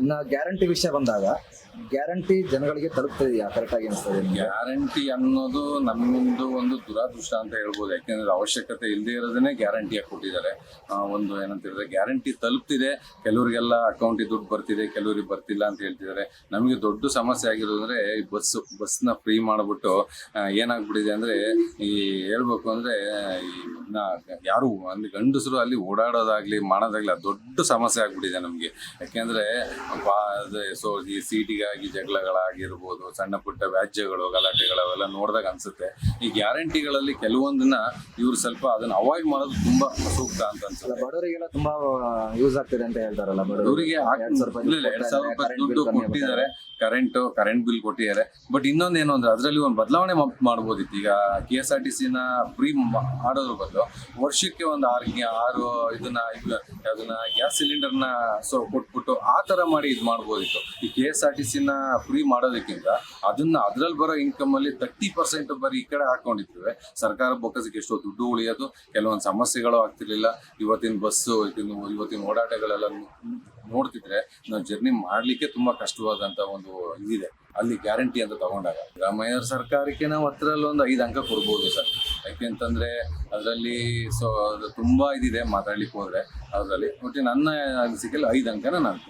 ಇನ್ನ ಗ್ಯಾರಂಟಿ ವಿಷಯ ಬಂದಾಗ ಗ್ಯಾರಂಟಿ ಜನಗಳಿಗೆ ತಲುಪ್ತಿದೆಯಾ ಕರೆಕ್ಟ್ ಆಗಿ ಅನಿಸ್ತದೆ ನಿಮ್ಗೆ? ಗ್ಯಾರಂಟಿ ಅನ್ನೋದು ನಮ್ಮಿಂದು ಒಂದು ದುರಾದೃಷ್ಟ ಅಂತ ಹೇಳ್ಬೋದು. ಯಾಕೆಂದ್ರೆ ಅವಶ್ಯಕತೆ ಇಲ್ಲದೆ ಇರೋದನ್ನೇ ಗ್ಯಾರಂಟಿಯಾಗಿ ಕೊಟ್ಟಿದ್ದಾರೆ. ಒಂದು ಏನಂತ ಹೇಳಿದ್ರೆ ಗ್ಯಾರಂಟಿ ತಲುಪ್ತಿದೆ, ಕೆಲವರಿಗೆಲ್ಲ ಅಕೌಂಟಿಗೆ ದುಡ್ಡು ಬರ್ತಿದೆ, ಕೆಲವರಿಗೆ ಬರ್ತಿಲ್ಲ ಅಂತ ಹೇಳ್ತಿದ್ದಾರೆ. ನಮಗೆ ದೊಡ್ಡ ಸಮಸ್ಯೆ ಆಗಿರೋದಂದ್ರೆ ಈ ಬಸ್ನ ಫ್ರೀ ಮಾಡಿಬಿಟ್ಟು ಏನಾಗ್ಬಿಟ್ಟಿದೆ ಅಂದ್ರೆ ಈ ಹೇಳ್ಬೇಕು ಅಂದ್ರೆ ಯಾರು ಅಲ್ಲಿ ಗಂಡಸರು ಅಲ್ಲಿ ಓಡಾಡೋದಾಗ್ಲಿ ಮಾಡೋದಾಗ್ಲಿ ಅದು ದೊಡ್ಡ ಸಮಸ್ಯೆ ಆಗ್ಬಿಟ್ಟಿದೆ ನಮಗೆ. ಯಾಕೆಂದ್ರೆ ಸೊ ಈ ಸೀಟಿಗಾಗಿ ಜಗಳಗಳಾಗಿರ್ಬೋದು, ಸಣ್ಣ ಪುಟ್ಟ ವ್ಯಾಜ್ಯಗಳು, ಗಲಾಟೆಗಳು ಅವೆಲ್ಲ ನೋಡಿದಾಗ ಅನ್ಸುತ್ತೆ ಈ ಗ್ಯಾರಂಟಿಗಳಲ್ಲಿ ಕೆಲವೊಂದನ್ನ ಇವ್ರು ಸ್ವಲ್ಪ ಅದನ್ನ ಅವಾಯ್ಡ್ ಮಾಡೋದು ತುಂಬಾ ಸೂಕ್ತ ಅಂತ ಅನ್ಸುತ್ತೆ. ಬಡವರಿಗೆಲ್ಲ ತುಂಬಾ ಯೂಸ್ ಆಗ್ತಿದೆ ಅಂತ ಹೇಳ್ತಾರಲ್ಲ, ಇವರಿಗೆ 2,000 ರೂಪಾಯಿ ದುಡ್ಡು ಕೊಟ್ಟಿದ್ದಾರೆ, ಕರೆಂಟ್ ಬಿಲ್ ಕೊಟ್ಟಿದ್ದಾರೆ. ಬಟ್ ಇನ್ನೊಂದೇನು ಅಂದ್ರೆ ಅದರಲ್ಲಿ ಒಂದು ಬದಲಾವಣೆ ಮಾಡ್ಬೋದಿತ್ತು. ಈಗ KSRTC ನ ಫ್ರೀ ಮಾಡೋದ್ರ ಬದಲು ವರ್ಷಕ್ಕೆ ಒಂದು 6 ಅದನ್ನ ಗ್ಯಾಸ್ ಸಿಲಿಂಡರ್ನ ಕೊಟ್ಬಿಟ್ಟು ಆ ತರ ಮಾಡಿ ಇದು ಮಾಡ್ಬೋದಿತ್ತು. ಈ KSRTC ನ ಫ್ರೀ ಮಾಡೋದಕ್ಕಿಂತ ಅದ್ರಲ್ಲಿ ಬರೋ ಇನ್ಕಮ್ ಅಲ್ಲಿ 30% ಬರೀ ಈ ಕಡೆ ಹಾಕೊಂಡಿರ್ತೇವೆ. ಸರ್ಕಾರ ಬೊಕ್ಕಸಕ್ಕೆ ಎಷ್ಟೋ ದುಡ್ಡು ಉಳಿಯೋದು, ಕೆಲವೊಂದು ಸಮಸ್ಯೆಗಳು ಆಗ್ತಿರ್ಲಿಲ್ಲ. ಇವತ್ತಿನ ಓಡಾಟಗಳೆಲ್ಲ ನೋಡ್ತಿದ್ರೆ ನಾವು ಜರ್ನಿ ಮಾಡ್ಲಿಕ್ಕೆ ತುಂಬಾ ಕಷ್ಟವಾದಂತ ಒಂದು ಇದಿದೆ ಅಲ್ಲಿ ಗ್ಯಾರಂಟಿ ಅಂತ ತಗೊಂಡಾಗ. ಸಿದ್ದರಾಮಯ್ಯ ಸರ್ಕಾರಕ್ಕೆ ನಾವು ಹತ್ತರಲ್ಲಿ ಒಂದು 5 ಅಂಕ ಕೊಡ್ಬೋದು ಸರ್. ಯಾಕೆಂತಂದ್ರೆ ಅದರಲ್ಲಿ ಅದು ತುಂಬಾ ಇದಿದೆ ಮಾತಾಡ್ಲಿಕ್ಕೆ ಹೋದ್ರೆ. ಅದರಲ್ಲಿ ಒಟ್ಟು ನನ್ನ ಅನಿಸಿಕೆಯಲ್ಲಿ 5 ಅಂಕನ ನಾನು